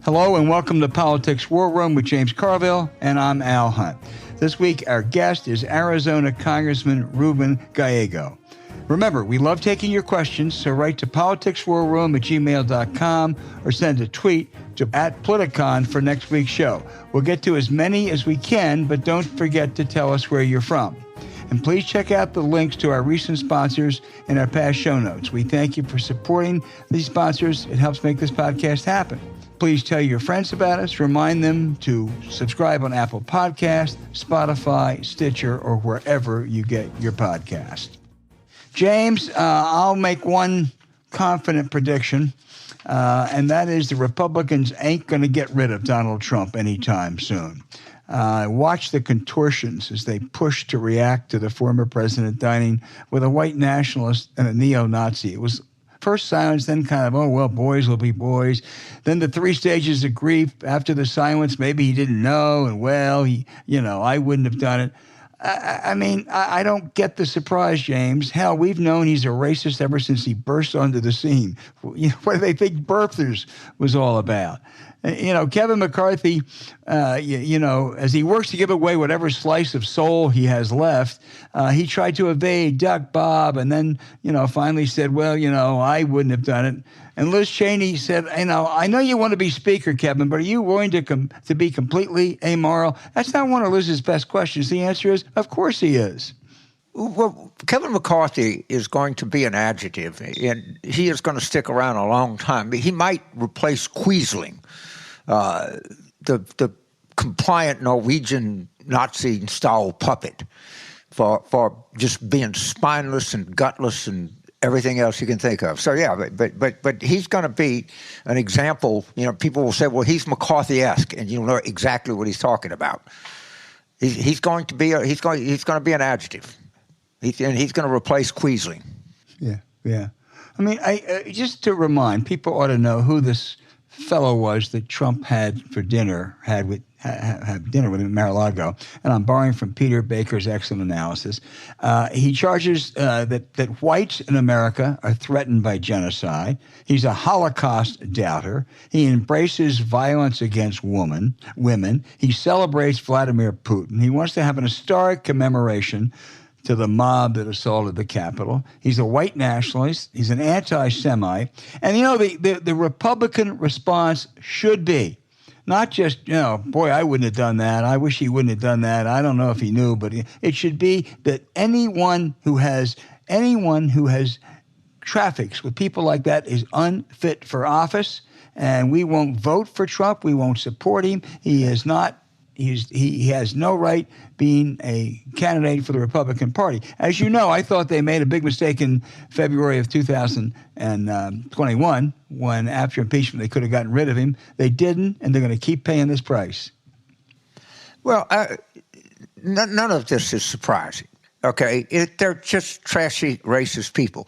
Hello and welcome to Politics War Room with James Carville, and I'm Al Hunt. This week, our guest is Arizona Congressman Ruben Gallego. Remember, we love taking your questions, so write to politicswarroom@gmail.com or send a tweet to @Politicon for next week's show. We'll get to as many as we can, but don't forget to tell us where you're from. And please check out the links to our recent sponsors in our past show notes. We thank you for supporting these sponsors. It helps make this podcast happen. Please tell your friends about us. Remind them to subscribe on Apple Podcasts, Spotify, Stitcher, or wherever you get your podcast. James, I'll make one confident prediction, and that is the Republicans ain't going to get rid of Donald Trump anytime soon. Watch the contortions as they push to react to the former president dining with a white nationalist and a neo-Nazi. It was first silence, then kind of, oh, well, boys will be boys. Then the three stages of grief. After the silence, maybe he didn't know, and well, I wouldn't have done it. I don't get the surprise, James. Hell, we've known he's a racist ever since he burst onto the scene. What do they think birthers was all about? Kevin McCarthy, as he works to give away whatever slice of soul he has left, he tried to evade Duck Bob and then, finally said, well, I wouldn't have done it. And Liz Cheney said, I know you want to be Speaker, Kevin, but are you willing to be completely amoral? That's not one of Liz's best questions. The answer is, of course he is. Well, Kevin McCarthy is going to be an adjective, and he is going to stick around a long time. He might replace Quisling, the compliant Norwegian Nazi-style puppet, for just being spineless and gutless and everything else you can think of. So yeah, but he's going to be an example. People will say, well, he's McCarthy-esque, and you'll know exactly what he's talking about. He's going to be an adjective. He's going to replace Quisling. Yeah. I just to remind people ought to know who this fellow was that Trump had dinner with him at Mar-a-Lago, and I'm borrowing from Peter Baker's excellent analysis. He charges that whites in America are threatened by genocide. He's a Holocaust doubter. He embraces violence against women. He celebrates Vladimir Putin. He wants to have an historic commemoration to the mob that assaulted the Capitol. He's a white nationalist. He's an anti-Semite. And, the Republican response should be not just, boy, I wouldn't have done that. I wish he wouldn't have done that. I don't know if he knew, but it should be that anyone who has traffics with people like that is unfit for office, and we won't vote for Trump. We won't support him. He has no right being a candidate for the Republican Party. As you know, I thought they made a big mistake in February of 2021 when, after impeachment, they could have gotten rid of him. They didn't, and they're going to keep paying this price. Well, none of this is surprising, okay? They're just trashy, racist people.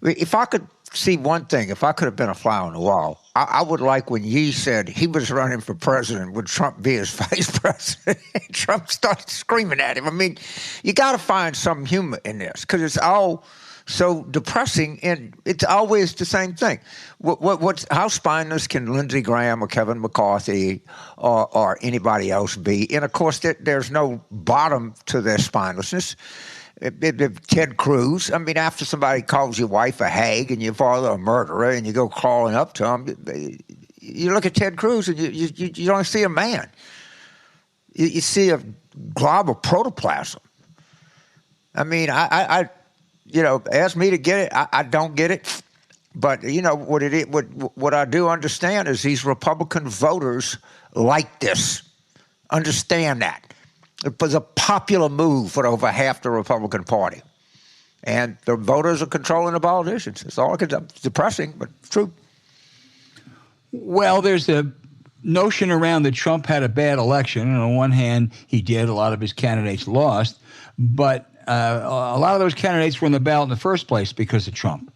If I could see one thing, if I could have been a fly on the wall, I would like when Yee said he was running for president, would Trump be his vice president? Trump started screaming at him. You got to find some humor in this because it's all so depressing, and it's always the same thing. How spineless can Lindsey Graham or Kevin McCarthy or anybody else be? And, of course, there's no bottom to their spinelessness. Ted Cruz, after somebody calls your wife a hag and your father a murderer and you go crawling up to him, you look at Ted Cruz and you don't see a man. You see a glob of protoplasm. Ask me to get it. I don't get it. But what I do understand is these Republican voters like this. Understand that. It was a popular move for over half the Republican Party. And the voters are controlling the politicians. It's all it's depressing, but true. Well, there's a notion around that Trump had a bad election. And on one hand, he did. A lot of his candidates lost. But a lot of those candidates were on the ballot in the first place because of Trump.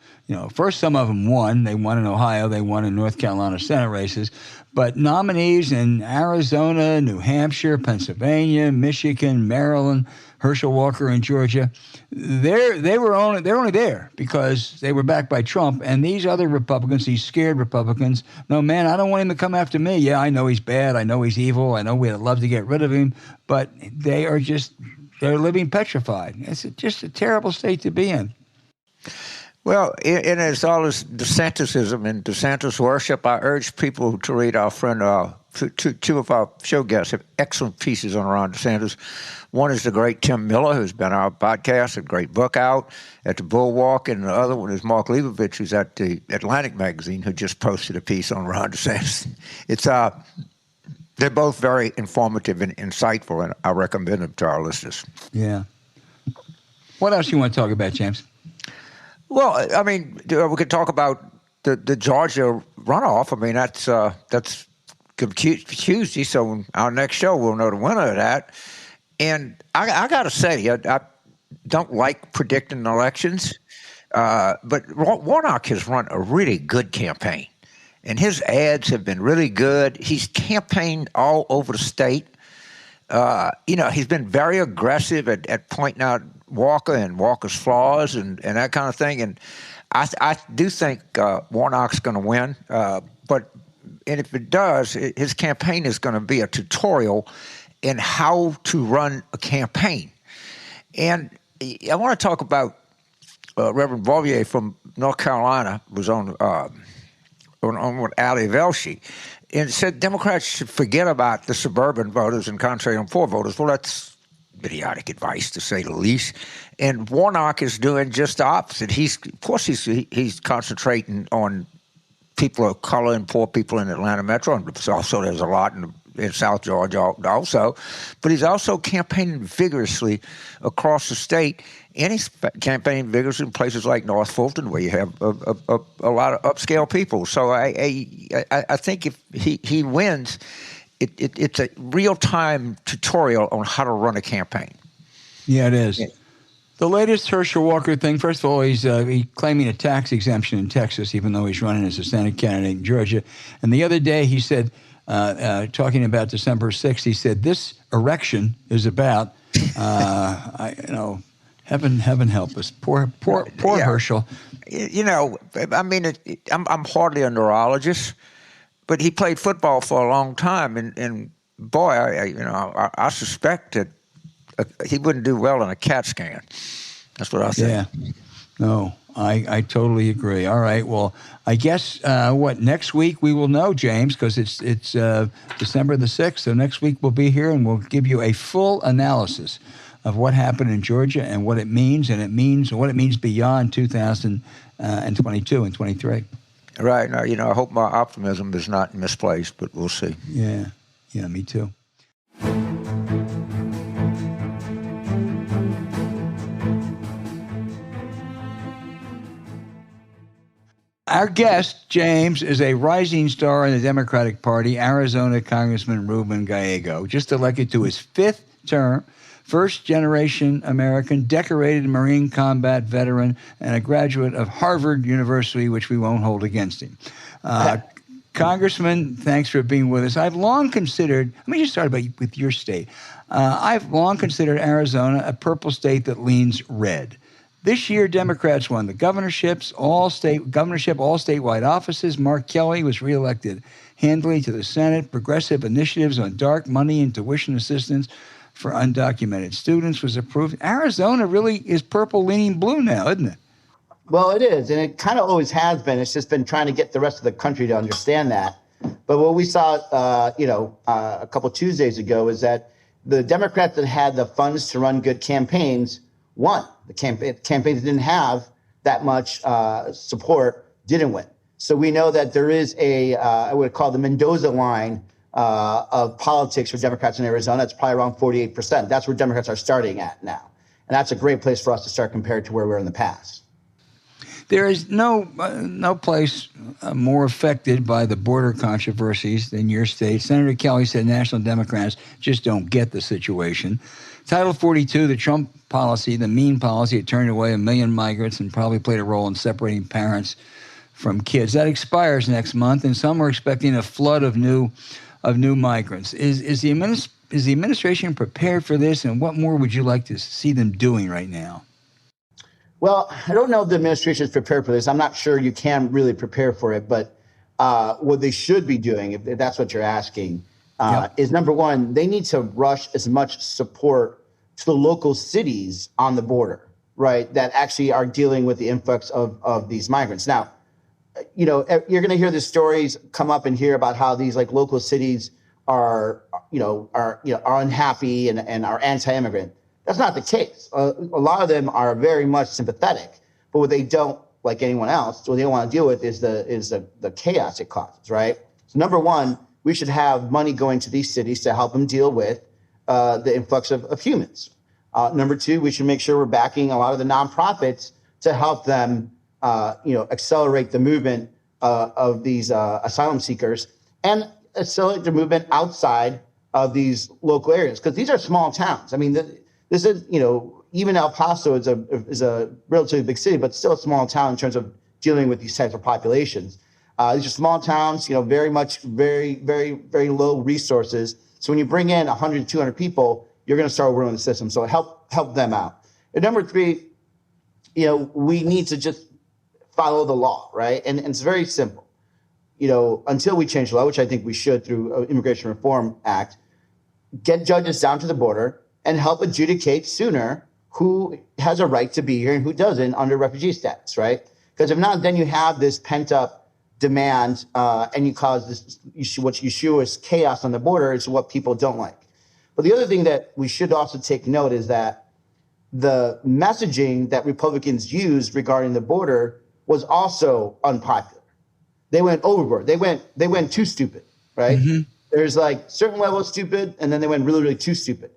First some of them won. They won in Ohio. They won in North Carolina Senate races. But nominees in Arizona, New Hampshire, Pennsylvania, Michigan, Maryland, Herschel Walker in Georgia, they're only there because they were backed by Trump. And these other Republicans, these scared Republicans, no, man, I don't want him to come after me. Yeah, I know he's bad. I know he's evil. I know we'd love to get rid of him. But they're living petrified. It's just a terrible state to be in. Well, and as all this DeSantisism and DeSantis worship, I urge people to read our friend, two of our show guests have excellent pieces on Ron DeSantis. One is the great Tim Miller, who's been on our podcast, a great book out at the Bulwark, and the other one is Mark Leibovich, who's at the Atlantic magazine, who just posted a piece on Ron DeSantis. It's they're both very informative and insightful, and I recommend them to our listeners. Yeah. What else you want to talk about, James? Well, I mean, we could talk about the Georgia runoff. I mean, that's Tuesday, so on our next show we'll know the winner of that. And I got to say, I don't like predicting elections, but Warnock has run a really good campaign, and his ads have been really good. He's campaigned all over the state. He's been very aggressive at pointing out Walker and Walker's flaws and that kind of thing. And I do think Warnock's going to win. And if it does, his campaign is going to be a tutorial in how to run a campaign. And I want to talk about Reverend Bouvier from North Carolina was on with Ali Velshi, and said Democrats should forget about the suburban voters and concentrate on poor voters. Well, that's idiotic advice, to say the least. And Warnock is doing just the opposite. He's concentrating on people of color and poor people in Atlanta Metro, and also there's a lot in South Georgia also. But he's also campaigning vigorously across the state, and he's campaigning vigorously in places like North Fulton, where you have a lot of upscale people. So I think if he wins, it's a real-time tutorial on how to run a campaign. Yeah, it is. Yeah. The latest Herschel Walker thing, first of all, he's claiming a tax exemption in Texas, even though he's running as a Senate candidate in Georgia. And the other day he said, talking about December 6th, he said, this erection is about, heaven help us. Poor yeah. Herschel. I mean, I'm hardly a neurologist, but he played football for a long time, and boy, I suspect that he wouldn't do well in a CAT scan. That's what I think. Yeah. No, I totally agree. All right. Well, I guess next week we will know, James, because it's December the 6th. So next week we'll be here and we'll give you a full analysis of what happened in Georgia and what it means, what it means beyond 2022 and 23. Right. Now, I hope my optimism is not misplaced, but we'll see. Yeah. Yeah, me too. Our guest, James, is a rising star in the Democratic Party, Arizona Congressman Ruben Gallego, just elected to his 5th term, first-generation American, decorated Marine combat veteran, and a graduate of Harvard University, which we won't hold against him. Congressman, thanks for being with us. I've long considered, let me just start with your state. I've long considered Arizona a purple state that leans red. This year, Democrats won the governorship, all statewide offices. Mark Kelly was reelected handily to the Senate. Progressive initiatives on dark money and tuition assistance for undocumented students was approved. Arizona really is purple leaning blue now, isn't it? Well, it is, and it kind of always has been. It's just been trying to get the rest of the country to understand that. But what we saw, a couple Tuesdays ago is that the Democrats that had the funds to run good campaigns won. The campaigns that didn't have that much support didn't win. So we know that there is I would call the Mendoza line of politics for Democrats in Arizona. It's probably around 48%. That's where Democrats are starting at now. And that's a great place for us to start compared to where we were in the past. There is no place more affected by the border controversies than your state. Senator Kelly said National Democrats just don't get the situation. Title 42, the Trump policy, the mean policy, it turned away 1 million migrants and probably played a role in separating parents from kids. That expires next month, and some are expecting a flood of new migrants. Is the administration prepared for this, and what more would you like to see them doing right now? Well, I don't know if the administration is prepared for this. I'm not sure you can really prepare for it, but what they should be doing, if that's what you're asking, is number one, they need to rush as much support to the local cities on the border, right, that actually are dealing with the influx of these migrants. Now, you're going to hear the stories come up and hear about how these like local cities are unhappy and are anti-immigrant. That's not the case. A lot of them are very much sympathetic, but what they don't, like anyone else, what they don't want to deal with is the chaos it causes, right? So number one, we should have money going to these cities to help them deal with the influx of humans. Number two, we should make sure we're backing a lot of the nonprofits to help them, accelerate the movement of these asylum seekers and accelerate the movement outside of these local areas, because these are small towns. I mean, this is, even El Paso is a relatively big city, but still a small town in terms of dealing with these types of populations. These are small towns, very much, very, very, very low resources. So when you bring in 100, 200 people, you're going to start ruining the system. So help them out. And number three, we need to just follow the law, right? And it's very simple. Until we change the law, which I think we should through Immigration Reform Act, get judges down to the border and help adjudicate sooner who has a right to be here and who doesn't under refugee status, right? Because if not, then you have this pent-up demand and you cause this, what you show is chaos on the border is what people don't like. But the other thing that we should also take note is that the messaging that Republicans used regarding the border was also unpopular. They went overboard. They went too stupid, right? Mm-hmm. There's like certain level of stupid, and then they went really, really too stupid.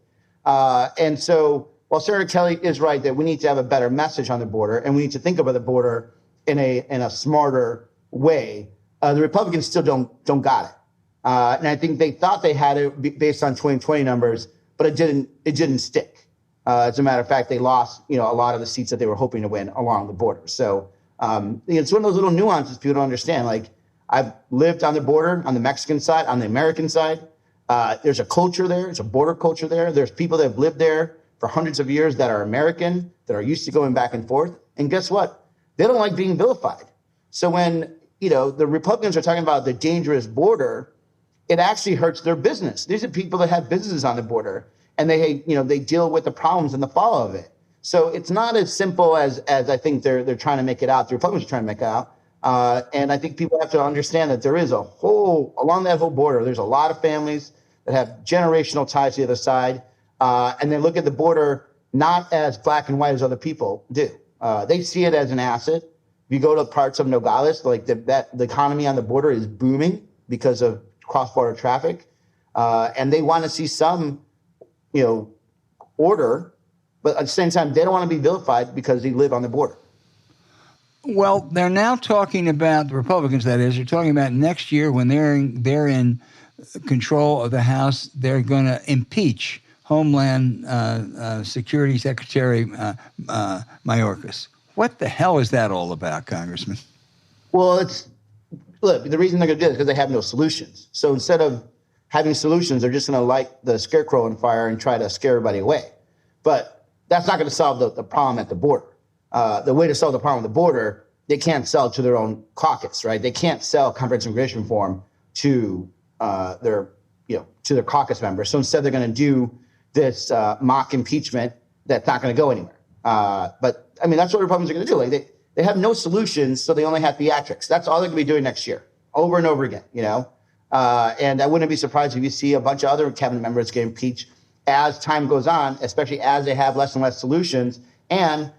And so while Senator Kelly is right that we need to have a better message on the border and we need to think about the border in a smarter way, the Republicans still don't got it. And I think they thought they had it based on 2020 numbers, but it didn't stick. As a matter of fact, they lost, a lot of the seats that they were hoping to win along the border. So it's one of those little nuances people don't understand. Like, I've lived on the border, on the Mexican side, on the American side. There's a culture there. It's a border culture there. There's people that have lived there for hundreds of years that are American, that are used to going back and forth. And guess what? They don't like being vilified. So when, the Republicans are talking about the dangerous border, it actually hurts their business. These are people that have businesses on the border, and they deal with the problems and the fallout of it. So it's not as simple as I think they're trying to make it out. The Republicans are trying to make it out. And I think people have to understand that there is along that whole border, there's a lot of families that have generational ties to the other side. And they look at the border not as black and white as other people do. They see it as an asset. If you go to parts of Nogales, like the economy on the border is booming because of cross-border traffic. And they want to see some, order, but at the same time, they don't want to be vilified because they live on the border. Well, they're now talking about, the Republicans, that is, they're talking about next year when they're in control of the House, they're going to impeach Homeland Security Secretary Mayorkas. What the hell is that all about, Congressman? Well, look, the reason they're going to do it is because they have no solutions. So instead of having solutions, they're just going to light the scarecrow on fire and try to scare everybody away. But that's not going to solve the problem at the border. The way to solve the problem at the border, they can't sell to their own caucus, right? They can't sell comprehensive immigration reform to their caucus members. So instead, they're going to do this mock impeachment that's not going to go anywhere. But I mean, that's what Republicans are going to do. Like they have no solutions, so they only have theatrics. That's all they're going to be doing next year, over and over again. And I wouldn't be surprised if you see a bunch of other cabinet members get impeached as time goes on, especially as they have less and less solutions. And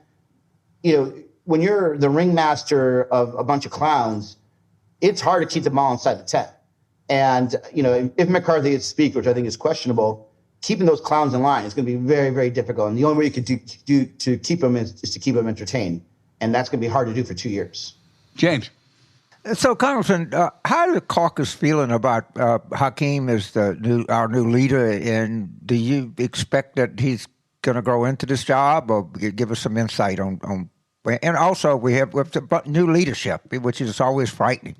when you're the ringmaster of a bunch of clowns, it's hard to keep them all inside the tent. And, if McCarthy is speaker, which I think is questionable, keeping those clowns in line is going to be very, very difficult. And the only way you could do to keep them is to keep them entertained. And that's going to be hard to do for 2 years. James. So, Congressman, how do the caucus feeling about Hakeem as our new leader? And do you expect that he's going to grow into this job, or give us some insight on And also we have new leadership, which is always frightening.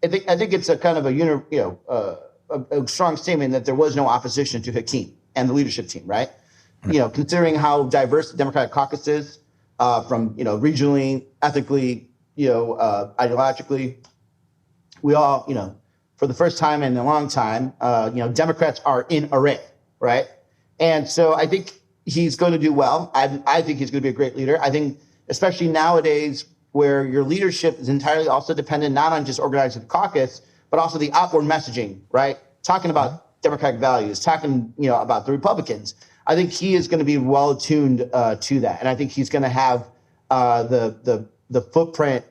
I think it's a kind of a strong statement that there was no opposition to Hakeem and the leadership team, right? Considering how diverse the Democratic caucus is, from regionally, ethically, ideologically, we all, for the first time in a long time, Democrats are in array, right? And so I think he's going to do well. I think he's going to be a great leader. I think, especially nowadays, where your leadership is entirely also dependent not on just organizing the caucus, but also the outward messaging, right? Talking about democratic values, talking about the Republicans. I think he is going to be well attuned to that, and I think he's going to have the footprint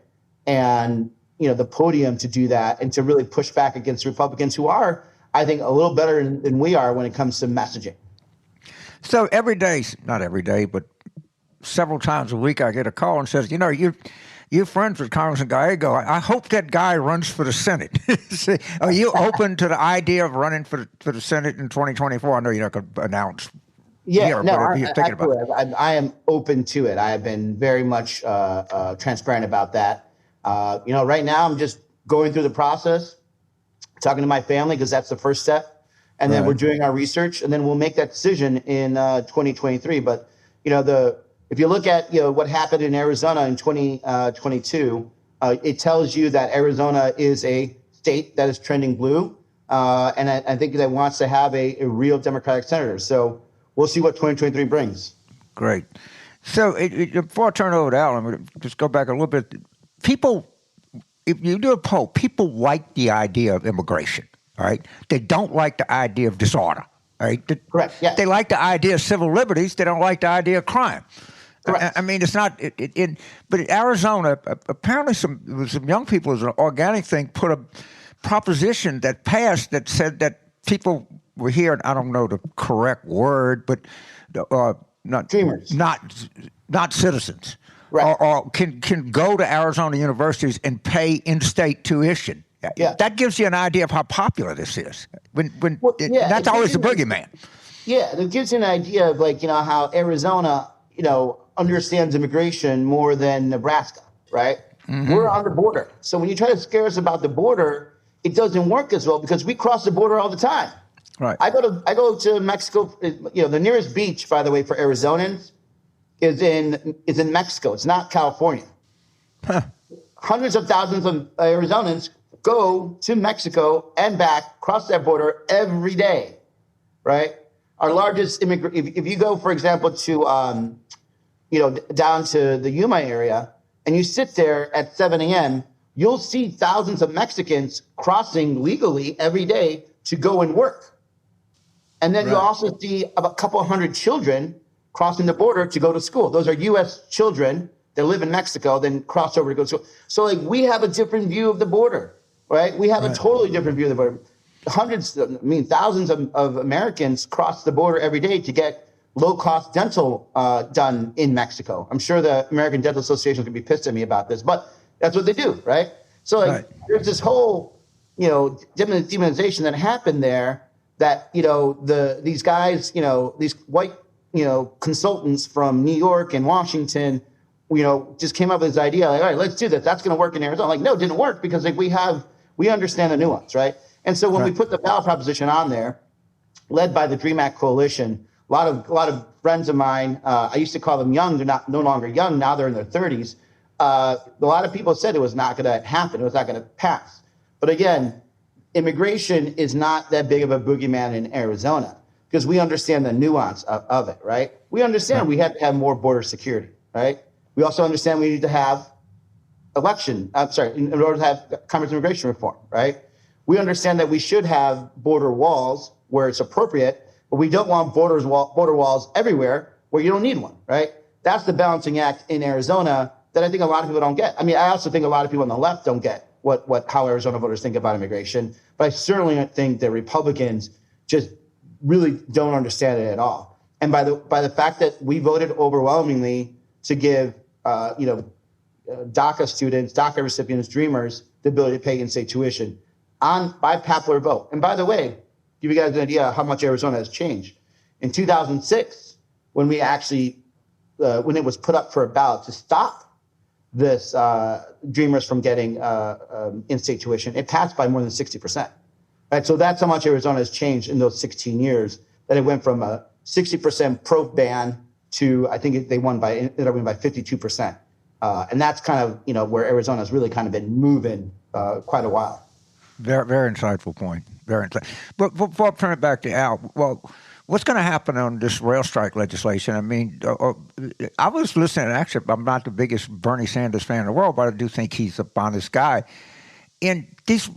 and the podium to do that and to really push back against Republicans who are, I think, a little better than we are when it comes to messaging. So not every day, but several times a week, I get a call and says, you're friends with Congressman Gallego. I hope that guy runs for the Senate. Are you open to the idea of running for the Senate in 2024? I know you're not going to announce. Yeah, no, I am open to it. I have been very much transparent about that. Right now I'm just going through the process, talking to my family, because that's the first step. And then we're doing our research, and then we'll make that decision in 2023. But, if you look at what happened in Arizona in 2022, it tells you that Arizona is a state that is trending blue, and I think that wants to have a real Democratic senator. So we'll see what 2023 brings. Great. So before I turn it over to Al, I'm going to just go back a little bit. People, if you do a poll, people like the idea of immigration. All right, they don't like the idea of disorder. All right, correct. Yeah. They like the idea of civil liberties. They don't like the idea of crime. Correct. I mean, it's not. But in Arizona, apparently, some young people, as an organic thing, put a proposition that passed that said that people were here. And I don't know the correct word, but not dreamers, not citizens, right? Or can go to Arizona universities and pay in-state tuition. Yeah. That gives you an idea of how popular this is. That's always the boogeyman. Yeah, it gives you an idea of how Arizona, understands immigration more than Nebraska, right? Mm-hmm. We're on the border. So when you try to scare us about the border, it doesn't work as well because we cross the border all the time. Right. I go to Mexico, the nearest beach, by the way, for Arizonans is in Mexico. It's not California. Huh. Hundreds of thousands of Arizonans go to Mexico and back, cross that border every day, right? Our largest if you go, for example, to, down to the Yuma area and you sit there at 7 a.m., you'll see thousands of Mexicans crossing legally every day to go and work. And then you'll also see a couple hundred children crossing the border to go to school. Those are U.S. children that live in Mexico, then cross over to go to school. So we have a different view of the border. Right? We have a totally different view of the border. Thousands of Americans cross the border every day to get low-cost dental done in Mexico. I'm sure the American Dental Association is going to be pissed at me about this, but that's what they do, right? So there's this whole, demonization that happened there that, these guys, these white, consultants from New York and Washington, just came up with this idea, like, all right, let's do this. That's going to work in Arizona. Like, no, it didn't work because we understand the nuance, right? And so when we put the ballot proposition on there, led by the DREAM Act Coalition, a lot of friends of mine, I used to call them young. They're no longer young. Now they're in their 30s. A lot of people said it was not going to happen. It was not going to pass. But again, immigration is not that big of a boogeyman in Arizona because we understand the nuance of it, right? We understand we have to have more border security, right? We also understand we need to have in order to have commerce immigration reform, right? We understand that we should have border walls where it's appropriate, but we don't want border walls everywhere where you don't need one, right? That's the balancing act in Arizona that I think a lot of people don't get. I mean, I also think a lot of people on the left don't get how Arizona voters think about immigration, but I certainly think that Republicans just really don't understand it at all. And by the fact that we voted overwhelmingly to give DACA students, DACA recipients, Dreamers, the ability to pay in-state tuition by popular vote. And by the way, give you guys an idea how much Arizona has changed. In 2006, when we actually, when it was put up for a ballot to stop this Dreamers from getting in-state tuition. It passed by more than 60%. Right, so that's how much Arizona has changed in those 16 years. That it went from a 60% pro ban to, I think they ended up winning by 52%. And that's kind of, where Arizona has really kind of been moving quite a while. Very, very insightful point. Very insightful. But before I turn it back to Al, well, what's going to happen on this rail strike legislation? I mean, I was listening. Actually, I'm not the biggest Bernie Sanders fan in the world, but I do think he's a honest guy. And these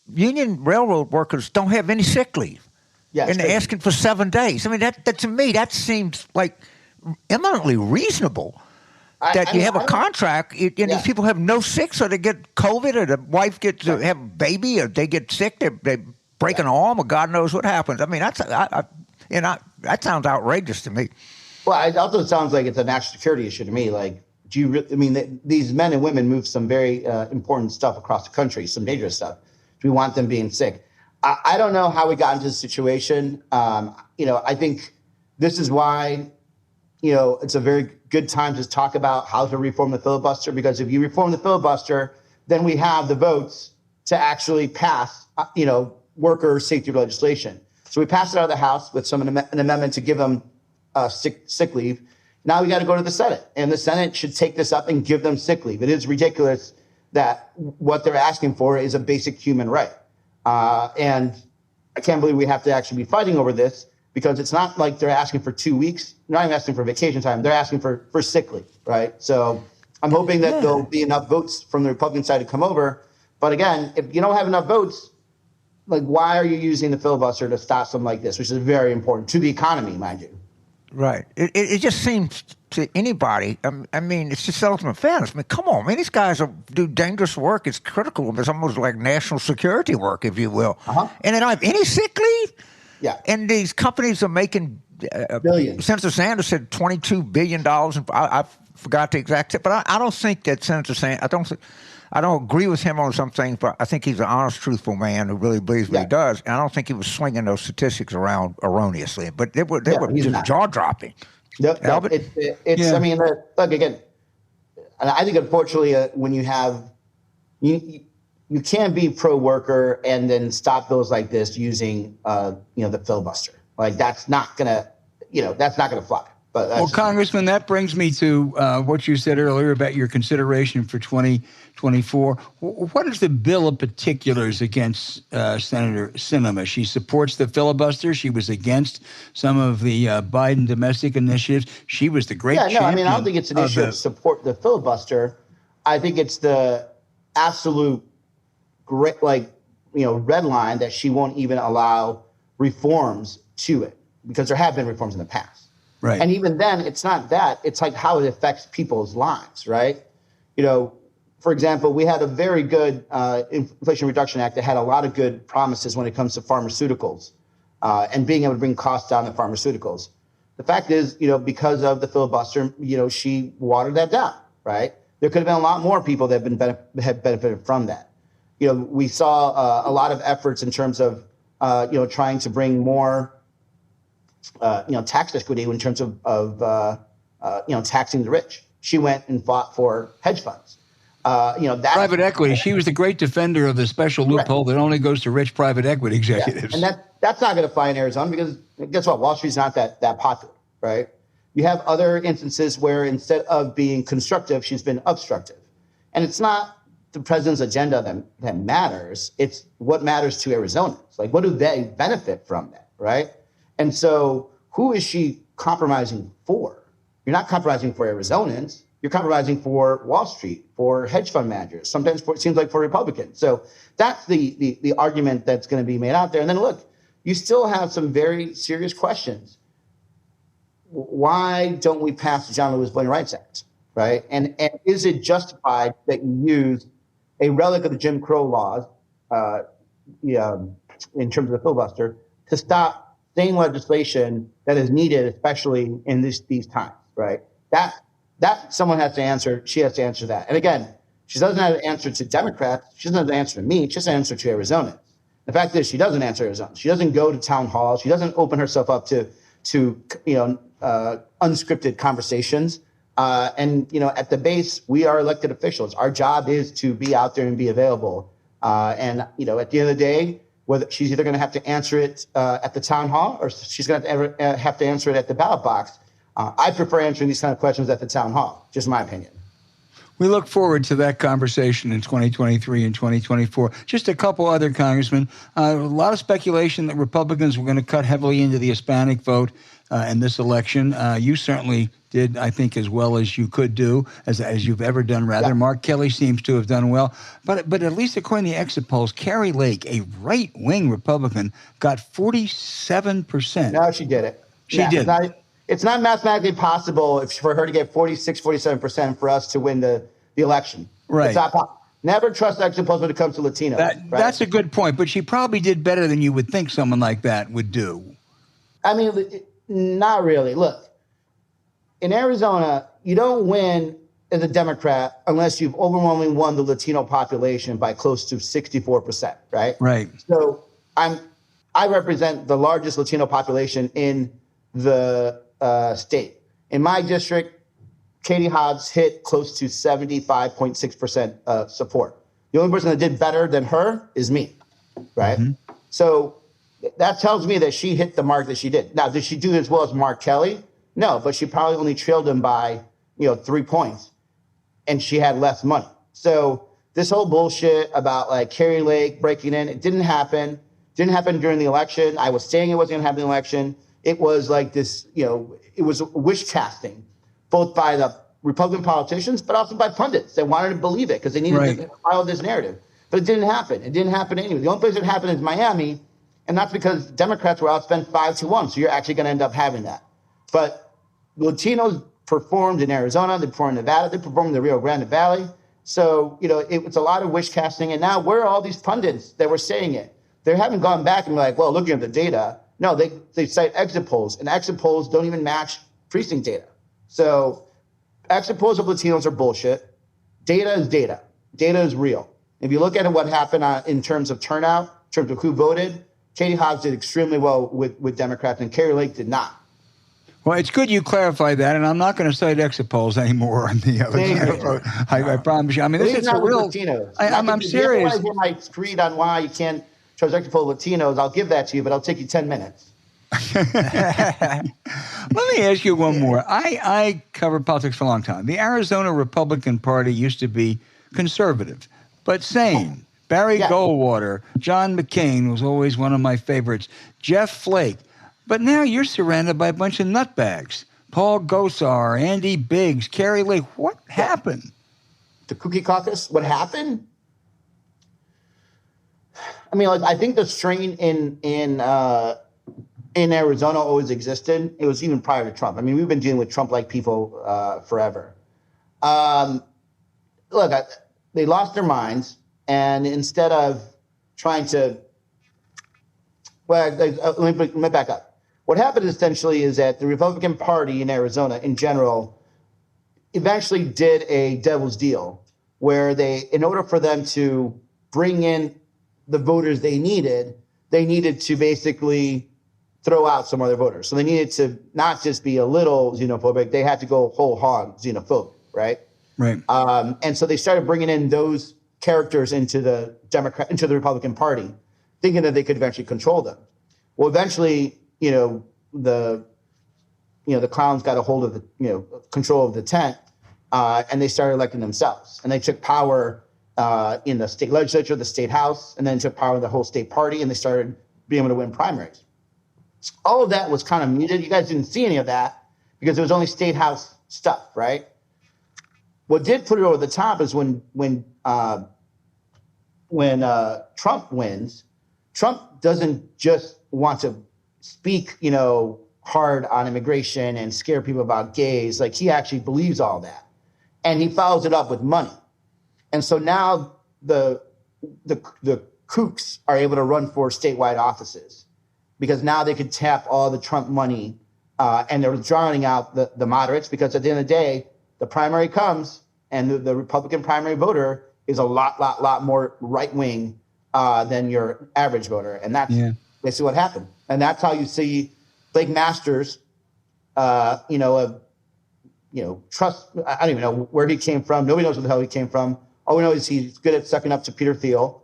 union railroad workers don't have any sick leave. Yeah, and they're asking for 7 days. I mean, that to me, that seems like eminently reasonable. That you have a contract, and these people have no sick, so they get COVID, or the wife gets to have a baby, or they get sick, they break an arm, or God knows what happens. I mean, that sounds outrageous to me. Well, it also sounds like it's a national security issue to me. Like, do you really, I mean, these men and women move some very important stuff across the country, some dangerous stuff. Do we want them being sick? I don't know how we got into this situation. I think this is why, it's a very good time to talk about how to reform the filibuster, because if you reform the filibuster, then we have the votes to actually pass, worker safety legislation. So we passed it out of the House with an amendment to give them sick leave. Now we got to go to the Senate, and the Senate should take this up and give them sick leave. It is ridiculous that what they're asking for is a basic human right. And I can't believe we have to actually be fighting over this, because it's not like they're asking for 2 weeks. They're not even asking for vacation time. They're asking for sick leave, right? So I'm hoping that there'll be enough votes from the Republican side to come over. But again, if you don't have enough votes, like, why are you using the filibuster to stop something like this, which is very important to the economy, mind you? Right. It just seems to anybody, I mean, it's just ultimate fairness. I mean, come on, man, these guys do dangerous work. It's critical. It's almost like national security work, if you will. And they don't have any sick leave? Yeah. And these companies are making billions. Senator Sanders said $22 billion. I forgot the exact, but I don't think that Senator Sanders, I don't agree with him on some things, but I think he's an honest, truthful man who really believes what he does. And I don't think he was swinging those statistics around erroneously, but they were just jaw-dropping. Albert? I mean, look, again, I think unfortunately when you have, you can't be pro-worker and then stop bills like this using, the filibuster. Like, that's not gonna fly. But well, Congressman, that brings me to what you said earlier about your consideration for 2024. What is the bill of particulars against Senator Sinema? She supports the filibuster. She was against some of the Biden domestic initiatives. She was the great champion. I mean, I don't think it's an issue of support the filibuster. I think it's the absolute great, red line that she won't even allow reforms to it, because there have been reforms in the past. Right. And even then, it's not that. It's like how it affects people's lives, right? For example, we had a very good Inflation Reduction Act that had a lot of good promises when it comes to pharmaceuticals and being able to bring costs down in pharmaceuticals. The fact is, because of the filibuster, she watered that down, right? There could have been a lot more people that have benefited from that. We saw a lot of efforts in terms of, trying to bring more tax equity in terms of taxing the rich. She went and fought for hedge funds. Private equity. She was the great defender of the special loophole that only goes to rich private equity executives. And that's not going to fly in Arizona, because guess what? Wall Street's not that popular, right? You have other instances where instead of being constructive, she's been obstructive. And it's not the president's agenda that matters. It's what matters to Arizonans. Like, what do they benefit from that, right? And so who is she compromising for? You're not compromising for Arizonans. You're compromising for Wall Street, for hedge fund managers, sometimes it seems like for Republicans. So that's the argument that's going to be made out there. And then look, you still have some very serious questions. Why don't we pass the John Lewis Voting Rights Act, right? And is it justified that you use a relic of the Jim Crow laws in terms of the filibuster to stop same legislation that is needed, especially in these times, right? That someone has to answer. She has to answer that. And again, she doesn't have to answer to Democrats. She doesn't have to answer to me. She has to answer to Arizonans. The fact is, she doesn't answer Arizona. She doesn't go to town halls. She doesn't open herself up to unscripted conversations. And, at the base, we are elected officials. Our job is to be out there and be available. And, at the end of the day, whether she's either going to have to answer it at the town hall or she's going to have to answer it at the ballot box. I prefer answering these kind of questions at the town hall, just my opinion. We look forward to that conversation in 2023 and 2024. Just a couple other congressmen. A lot of speculation that Republicans were going to cut heavily into the Hispanic vote in this election. You certainly did, I think, as well as you could do, as you've ever done, rather. Yeah. Mark Kelly seems to have done well. But at least according to the exit polls, Carrie Lake, a right-wing Republican, got 47%. No, she did it. She did. It's not mathematically possible for her to get 46, 47% for us to win the election. Right. It's not never trust exit polls when it comes to Latinos. Right? That's a good point, but she probably did better than you would think someone like that would do. I mean, not really. Look, in Arizona, you don't win as a Democrat unless you've overwhelmingly won the Latino population by close to 64%, right? Right. So I represent the largest Latino population in the state. In my district, Katie Hobbs hit close to 75.6% support. The only person that did better than her is me, right? Mm-hmm. So that tells me that she hit the mark that she did. Now, did she do as well as Mark Kelly? No, but she probably only trailed him by 3 points, and she had less money. So this whole bullshit about like Carrie Lake breaking in, it didn't happen. Didn't happen during the election. I was saying it wasn't going to happen in the election. It was like this, it was wish casting, both by the Republican politicians, but also by pundits that wanted to believe it because they needed to follow this narrative. But it didn't happen. It didn't happen anyway. The only place it happened is Miami, and that's because Democrats were outspent 5-1. So you're actually going to end up having that. But Latinos performed in Arizona, they performed in Nevada, they performed in the Rio Grande Valley. So, it was a lot of wish casting. And now where are all these pundits that were saying it? They haven't gone back and like, well, looking at the data. No, they cite exit polls, and exit polls don't even match precinct data. So exit polls of Latinos are bullshit. Data is data. Data is real. If you look at what happened in terms of turnout, in terms of who voted, Katie Hobbs did extremely well with Democrats, and Carrie Lake did not. Well, it's good you clarify that, and I'm not going to cite exit polls anymore on the other. I promise you. I mean, this is a real. Latinos. I'm serious. If you want to hear my screed on why you can't trust exit poll Latinos, I'll give that to you, but I'll take you 10 minutes. Let me ask you one more. I covered politics for a long time. The Arizona Republican Party used to be conservative, but sane. Barry Goldwater, John McCain was always one of my favorites. Jeff Flake. But now you're surrounded by a bunch of nutbags. Paul Gosar, Andy Biggs, Carrie Lake. What happened? The Cookie Caucus? What happened? I mean, I think the strain in Arizona always existed. It was even prior to Trump. I mean, we've been dealing with Trump-like people forever. Look, they lost their minds, and instead of trying to, let me back up. What happened essentially is that the Republican Party in Arizona, in general, eventually did a devil's deal where in order for them to bring in the voters they needed to basically throw out some other voters. So they needed to not just be a little xenophobic, they had to go whole hog xenophobic, right? Right. And so they started bringing in those characters into the Republican Party, thinking that they could eventually control them. Well, eventually, the clowns got a hold of the, control of the tent, and they started electing themselves. And they took power in the state legislature, the state house, and then took power in the whole state party, and they started being able to win primaries. All of that was kind of muted. You guys didn't see any of that because it was only state house stuff, right? What did put it over the top is when Trump wins, Trump doesn't just want to speak, hard on immigration and scare people about gays. Like, he actually believes all that, and he follows it up with money. And so now the kooks are able to run for statewide offices because now they could tap all the Trump money, and they're drowning out the moderates, because at the end of the day, the primary comes and the Republican primary voter is a lot more right-wing than your average voter. And that's basically what happened. And that's how you see Blake Masters, trust. I don't even know where he came from. Nobody knows where the hell he came from. All we know is he's good at sucking up to Peter Thiel,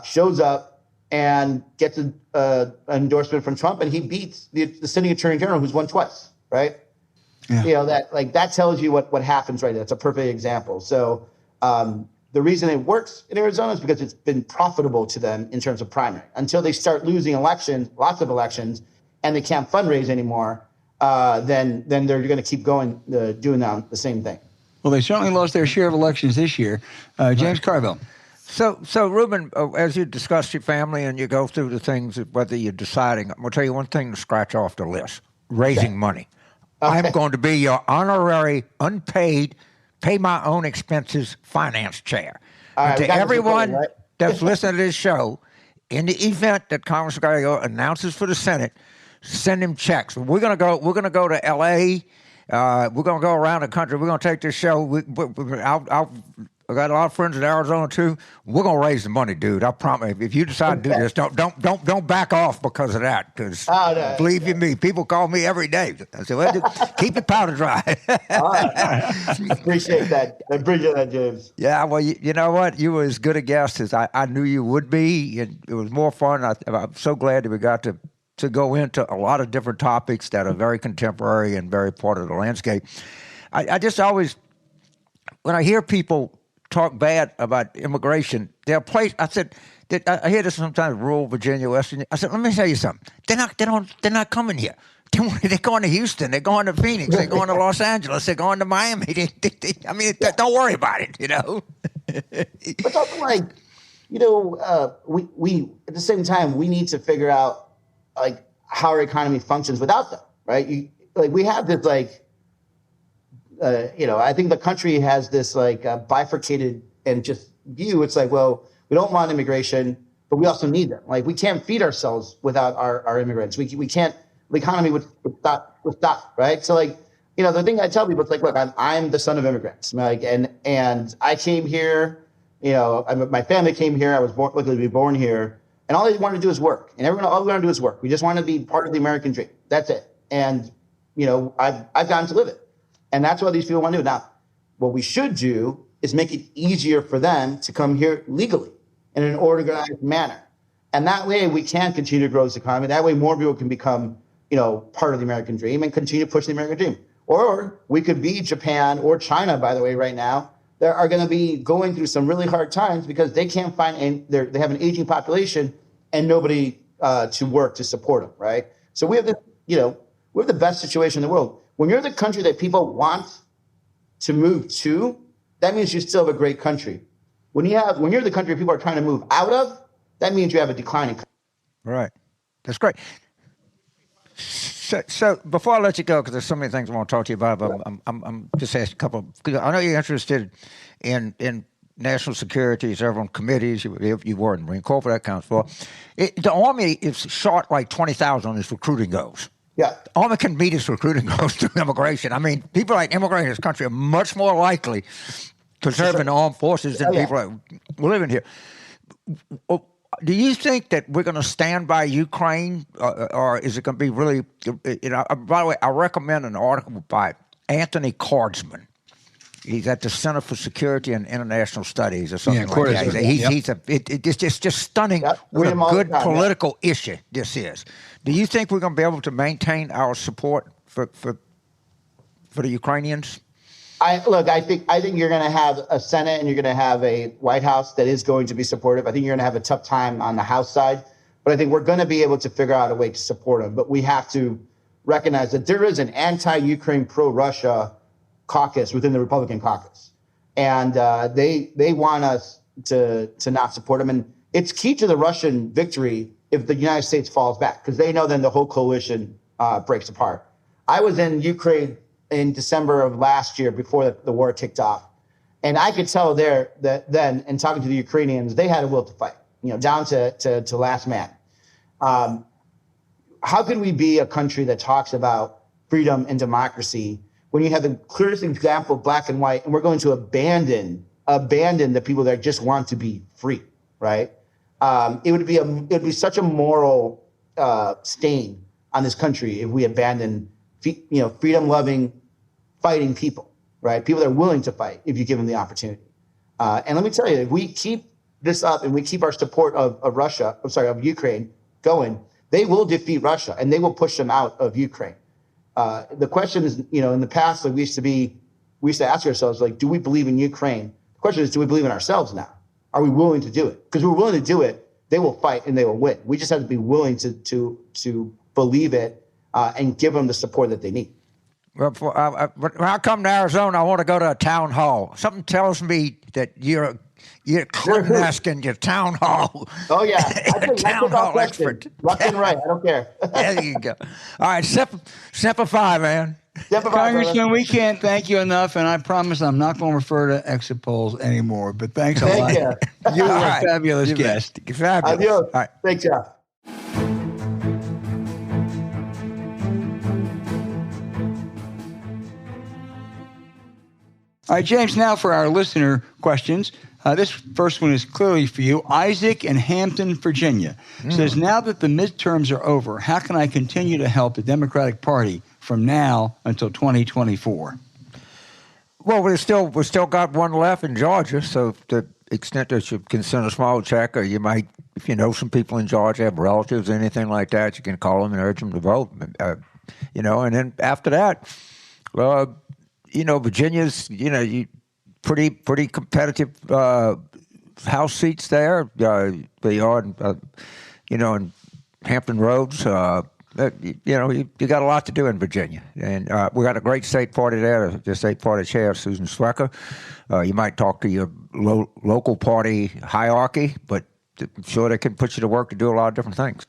shows up and gets an endorsement from Trump, and he beats the sitting attorney general who's won twice, right? Yeah. That tells you what happens right there. That's a perfect example. So the reason it works in Arizona is because it's been profitable to them in terms of primary. Until they start losing elections, lots of elections, and they can't fundraise anymore, then they're going to keep going doing the same thing. Well, they certainly lost their share of elections this year. James Carville. So Ruben, as you discuss your family and you go through the things, whether you're deciding, I'm going to tell you one thing to scratch off the list: raising money. Okay. I'm going to be your honorary, unpaid, pay my own expenses finance chair. And to everyone that's listening to this show, in the event that Congressman Gallego announces for the Senate, send him checks. We're going to go to L.A. We're going to go around the country. We're going to take this show. I got a lot of friends in Arizona too. We're gonna raise the money, dude. I promise. If you decide to do this, don't back off because of that. Because believe you me, people call me every day. I said, well, keep your powder dry. Appreciate that. I appreciate that, James. Yeah. Well, you know what? You were as good a guest as I knew you would be. It was more fun. I'm so glad that we got to go into a lot of different topics that are very contemporary and very part of the landscape. I just always, when I hear people talk bad about immigration, I hear this sometimes, rural Virginia, Western. I said, let me tell you something. They're not coming here. They're going to Houston. They're going to Phoenix. They're going to Los Angeles. They're going to Miami. Don't worry about it. But also, we at the same time we need to figure out how our economy functions without them, right? We have this I think the country has this bifurcated and just view. It's well, we don't want immigration, but we also need them. We can't feed ourselves without our immigrants. We can't. The economy would stop, right? So the thing I tell people is look, I'm the son of immigrants, and I came here. My family came here. I was lucky to be born here, and all they wanted to do is work. And all we want to do is work. We just want to be part of the American dream. That's it. And I've gotten to live it. And that's what these people want to do. Now, what we should do is make it easier for them to come here legally in an organized manner. And that way we can continue to grow this economy. That way more people can become, part of the American dream and continue to push the American dream. Or we could be Japan or China, by the way, right now. They are going to be going through some really hard times because they can't find, they have an aging population and nobody to work to support them, right? So we have this, we have the best situation in the world. When you're the country that people want to move to, that means you still have a great country. When you're the country people are trying to move out of, that means you have a declining country. Right. That's great. So before I let you go, because there's so many things I want to talk to you about, but I'm just asking a couple. Because I know you're interested in national security, serve on committees. You were in the Marine Corps, that counts for. The Army is short 20,000 on its recruiting goals. Yeah. All that can meet its recruiting goals through immigration. I mean, people immigrating in this country are much more likely to serve in the armed forces than people living here. Do you think that we're going to stand by Ukraine, or is it going to be really? By the way, I recommend an article by Anthony Cardsman. He's at the Center for Security and International Studies or something like that. It's just stunning what a good political issue this is. Do you think we're going to be able to maintain our support for the Ukrainians? I think you're going to have a Senate and you're going to have a White House that is going to be supportive. I think you're going to have a tough time on the House side, but I think we're going to be able to figure out a way to support them. But we have to recognize that there is an anti-Ukraine, pro-Russia caucus within the Republican caucus, and they want us to not support them. And it's key to the Russian victory if the United States falls back, because they know then the whole coalition breaks apart. I was in Ukraine in December of last year before the war kicked off, and I could tell there that then, and talking to the Ukrainians, they had a will to fight, down to last man. How can we be a country that talks about freedom and democracy when you have the clearest example of black and white, and we're going to abandon the people that just want to be free, right? It would be such a moral stain on this country if we abandon freedom-loving, fighting people, right? People that are willing to fight if you give them the opportunity. And let me tell you, if we keep this up and we keep our support of of Ukraine going, they will defeat Russia and they will push them out of Ukraine. The question is, in the past, like we used to ask ourselves, like, do we believe in Ukraine? The question is, do we believe in ourselves now? Are we willing to do it? Because we're willing to do it, they will fight and they will win. We just have to be willing to believe it and give them the support that they need. Well, when I come to Arizona, I want to go to a town hall. Something tells me that you're Clinton asking your town hall. Oh, yeah. Town hall expert. Left and right. I don't care. There you go. All right. Semper Fi, man. Congressman, we can't thank you enough, and I promise I'm not going to refer to exit polls anymore. But thanks a lot. You were a fabulous guest. Fabulous. Adios. All right. Thanks, Jeff. All right, James, now for our listener questions. This first one is clearly for you. Isaac in Hampton, Virginia says, now that the midterms are over, how can I continue to help the Democratic Party from now until 2024? Well, we still got one left in Georgia, so to the extent that you can send a small check, or you might, if you know some people in Georgia, have relatives, anything like that, you can call them and urge them to vote. And then after that, Virginia's, pretty competitive House seats there. They are, in Hampton Roads. You got a lot to do in Virginia. And we got a great state party there, the state party chair, Susan Swecker. You might talk to your local party hierarchy, but I'm sure they can put you to work to do a lot of different things.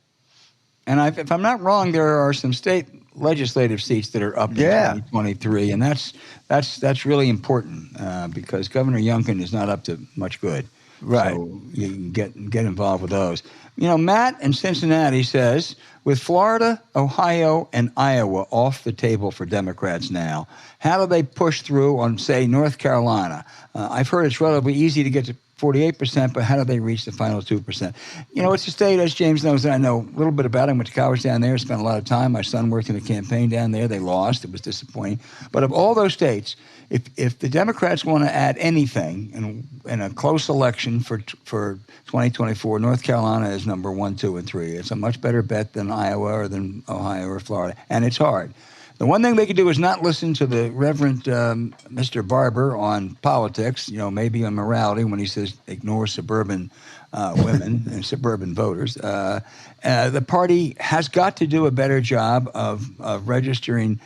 And if I'm not wrong, there are some state legislative seats that are up in 2023, and that's really important because Governor Youngkin is not up to much good. Right. So you can get involved with those. Matt in Cincinnati says, with Florida, Ohio, and Iowa off the table for Democrats now, how do they push through on, say, North Carolina? I've heard it's relatively easy to get to 48%, but how do they reach the final 2%? It's a state, as James knows, that I know a little bit about. I went to college down there, spent a lot of time. My son worked in a campaign down there. They lost. It was disappointing. But of all those states, if the Democrats want to add anything in a close election for 2024, North Carolina is number 1, 2, and 3. It's a much better bet than Iowa or than Ohio or Florida, and it's hard. The one thing they could do is not listen to the Reverend Mr. Barber on politics, maybe on morality when he says ignore suburban women and suburban voters. The party has got to do a better job of registering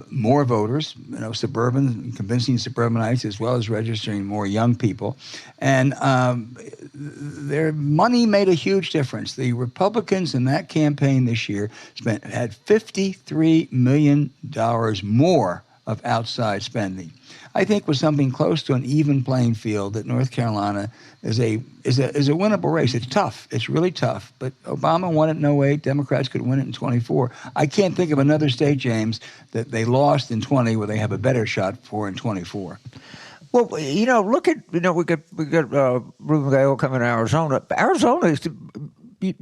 more voters, convincing suburbanites, as well as registering more young people. And their money made a huge difference. The Republicans in that campaign this year had $53 million more of outside spending. I think with something close to an even playing field, that North Carolina is a winnable race. It's tough. It's really tough. But Obama won it in 08. Democrats could win it in 24. I can't think of another state, James, that they lost in 20 where they have a better shot for in 24. Well, look at, we got Ruben Gallego coming to Arizona. Arizona is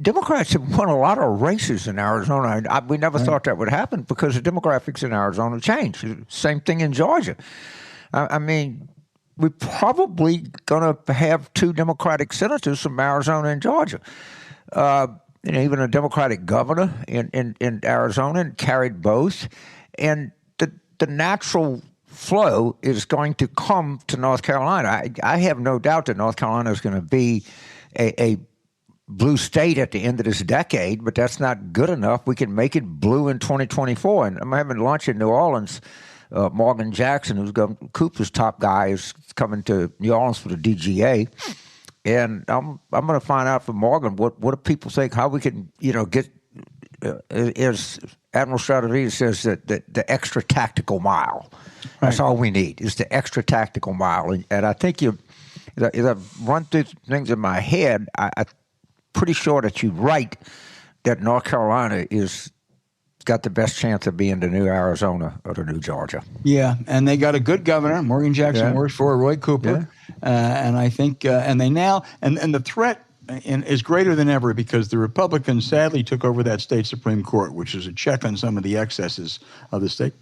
Democrats have won a lot of races in Arizona. We never thought that would happen because the demographics in Arizona changed. Same thing in Georgia. We're probably going to have 2 Democratic senators from Arizona and Georgia. Even a Democratic governor in Arizona and carried both. And the natural flow is going to come to North Carolina. I have no doubt that North Carolina is going to be a blue state at the end of this decade, but that's not good enough. We can make it blue in 2024. And I'm having lunch in New Orleans. Morgan Jackson, who's Cooper's top guy, is coming to New Orleans for the DGA, and I'm going to find out from Morgan what do people think, how we can get as Admiral Strategies says that the extra tactical mile. That's all we need is the extra tactical mile, and I think as I run through things in my head, I'm pretty sure that you're right that North Carolina is got the best chance of being the new Arizona or the new Georgia. Yeah, and they got a good governor. Morgan Jackson works for Roy Cooper. And I think, and they now, and the threat is greater than ever because the Republicans sadly took over that state Supreme Court, which is a check on some of the excesses of the state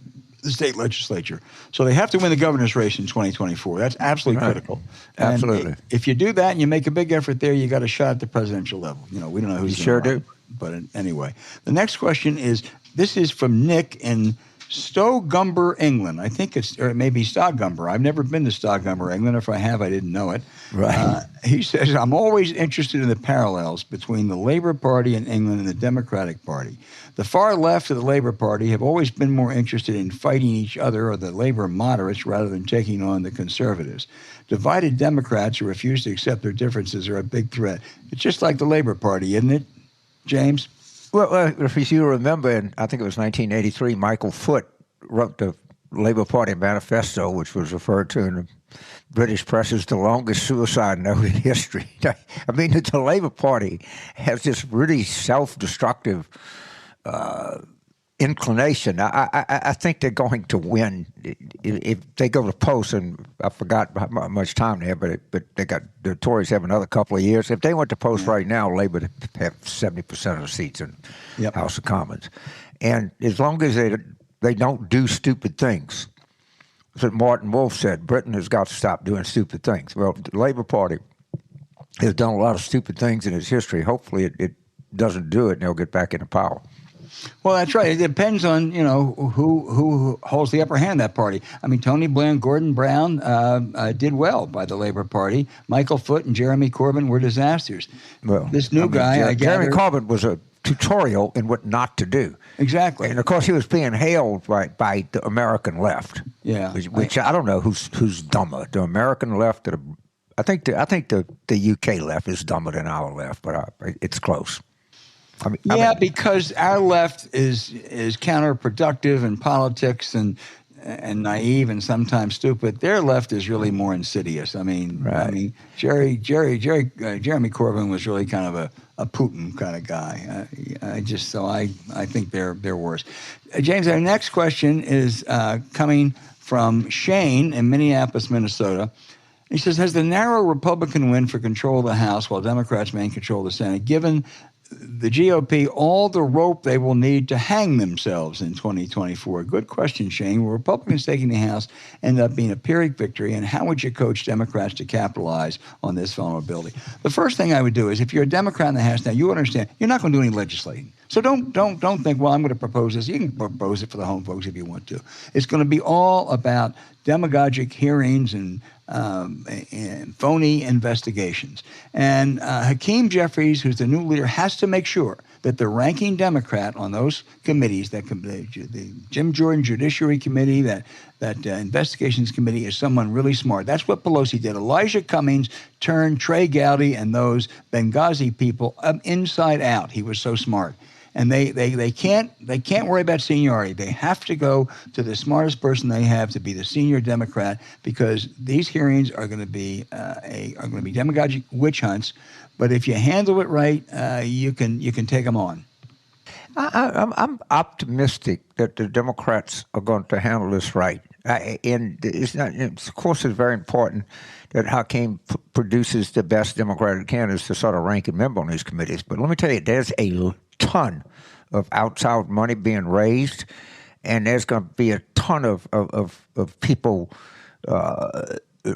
the state legislature. So they have to win the governor's race in 2024. That's absolutely critical. And absolutely. If you do that and you make a big effort there, you got a shot at the presidential level. We don't know who's You sure do. But anyway, the next question is, this is from Nick in Stogumber, England. I think or it may be Stogumber. I've never been to Stogumber, England. If I have, I didn't know it. Right. He says, I'm always interested in the parallels between the Labour Party in England and the Democratic Party. The far left of the Labour Party have always been more interested in fighting each other or the Labour moderates rather than taking on the Conservatives. Divided Democrats who refuse to accept their differences are a big threat. It's just like the Labour Party, isn't it, James? Well, if you remember, in I think it was 1983, Michael Foot wrote the Labour Party manifesto, which was referred to in the British press as the longest suicide note in history. I mean, the Labour Party has this really self-destructive inclination. I think they're going to win if they go to post, and I forgot how much time they have, but they got the Tories have another couple of years. If they went to post right now, Labour would have 70% of the seats in House of Commons, and as long as they don't do stupid things. That's what Martin Wolf said. Britain has got to stop doing stupid things. Well, the Labour Party has done a lot of stupid things in its history. Hopefully, it doesn't do it, and they'll get back into power. Well, that's right. It depends on, who holds the upper hand in that party. I mean, Tony Blair and Gordon Brown did well by the Labour Party. Michael Foot and Jeremy Corbyn were disasters. Well, this new guy, Jeremy Corbyn was a tutorial in what not to do. Exactly. And, of course, he was being hailed by the American left. Yeah. Which I don't know who's dumber, the American left or I think the UK left is dumber than our left, but it's close. Because our left is counterproductive in politics and naive and sometimes stupid. Their left is really more insidious. Jeremy Corbyn was really kind of a Putin kind of guy. I think they're worse. James, our next question is coming from Shane in Minneapolis, Minnesota. He says, has the narrow Republican win for control of the House while Democrats maintain control of the Senate given the GOP all the rope they will need to hang themselves in 2024? Good question, Shane. Will Republicans taking the House end up being a Pyrrhic victory, and how would you coach Democrats to capitalize on this vulnerability? The first thing I would do is, if you're a Democrat in the House now, you understand you're not going to do any legislating. So don't think, well, I'm going to propose this. You can propose it for the home folks if you want to. It's going to be all about demagogic hearings and phony investigations. And Hakeem Jeffries, who's the new leader, has to make sure that the ranking Democrat on those committees, the Jim Jordan Judiciary Committee, that Investigations Committee, is someone really smart. That's what Pelosi did. Elijah Cummings turned Trey Gowdy and those Benghazi people inside out. He was so smart. And they can't worry about seniority. They have to go to the smartest person they have to be the senior Democrat, because these hearings are going to be demagogic witch hunts. But if you handle it right, you can take them on. I'm optimistic that the Democrats are going to handle this right. And of course, it's very important that Hakeem produces the best Democratic candidates to sort of rank and member on these committees. But let me tell you, there's a ton of outside money being raised, and there's going to be a ton of people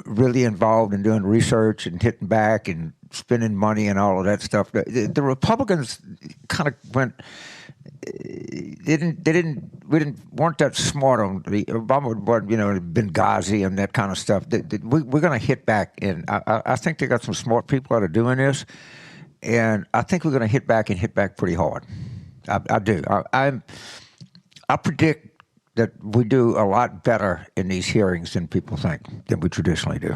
really involved in doing research and hitting back and spending money and all of that stuff. The Republicans kind of went. Weren't that smart on the Obama, Benghazi and that kind of stuff. We're going to hit back, and I think they got some smart people that are doing this, and I think we're going to hit back pretty hard. I do. I predict that we do a lot better in these hearings than people think, than we traditionally do.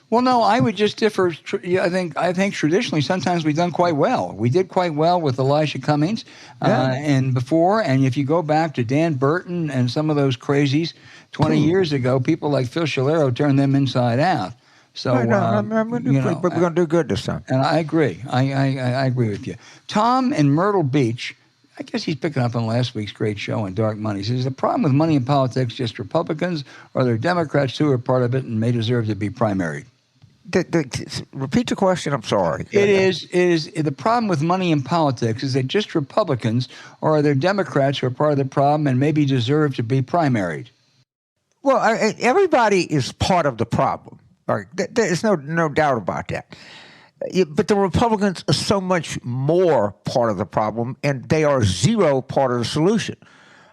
Well, no, I would just differ. I think traditionally sometimes we've done quite well. We did quite well with Elijah Cummings and before. And if you go back to Dan Burton and some of those crazies 20 years ago, people like Phil Shalero turned them inside out. So we're going to do good this time. And I agree. I agree with you. Tom in Myrtle Beach, I guess he's picking up on last week's great show on Dark Money. He says, the problem with money in politics just Republicans, or are there Democrats who are part of it and may deserve to be primaried? Repeat the question. I'm sorry. It is the problem with money in politics is it just Republicans, or are there Democrats who are part of the problem and maybe deserve to be primaried? Well, everybody is part of the problem. Right? There's no doubt about that. But the Republicans are so much more part of the problem, and they are zero part of the solution.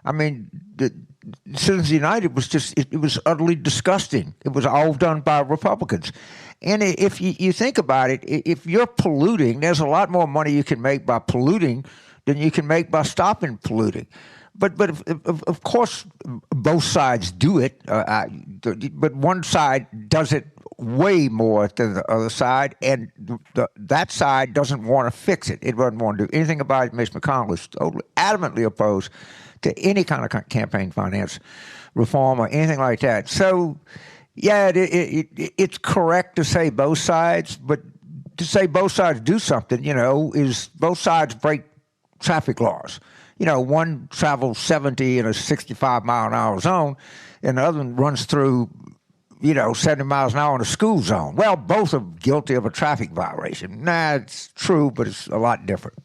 I mean, Citizens United was it was utterly disgusting. It was all done by Republicans. And if you think about it, if you're polluting, there's a lot more money you can make by polluting than you can make by stopping polluting. But of course, both sides do it. But one side does it way more than the other side, and that side doesn't want to fix it. It doesn't want to do anything about it. Mitch McConnell is totally adamantly opposed to any kind of campaign finance reform or anything like that. So, yeah, it's correct to say both sides, but to say both sides do something, is both sides break traffic laws. One travels 70 in a 65-mile-an-hour zone, and the other one runs through 70 miles an hour in a school zone. Well, both are guilty of a traffic violation. It's true, but it's a lot different.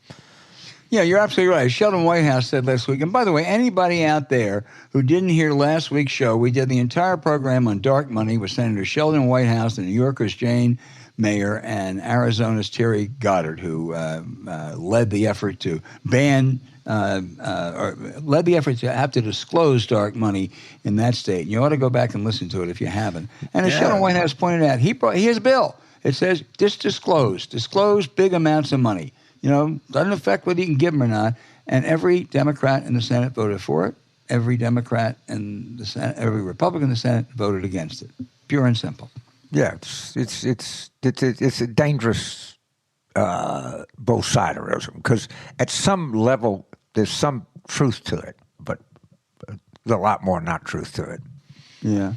Yeah, you're absolutely right. Sheldon Whitehouse said last week, and by the way, anybody out there who didn't hear last week's show, we did the entire program on dark money with Senator Sheldon Whitehouse, the New Yorker's Jane Mayer, and Arizona's Terry Goddard, who led the effort to ban or led the effort to have to disclose dark money in that state. And you ought to go back and listen to it if you haven't. And as Sheldon Whitehouse pointed out, he has a bill. It says just disclose big amounts of money. Doesn't affect whether you can give them or not. And every Democrat in the Senate voted for it. Every Democrat in the Senate, every Republican in the Senate voted against it. Pure and simple. Yeah, it's a dangerous both-siderism, because at some level there's some truth to it, but there's a lot more not truth to it. Yeah.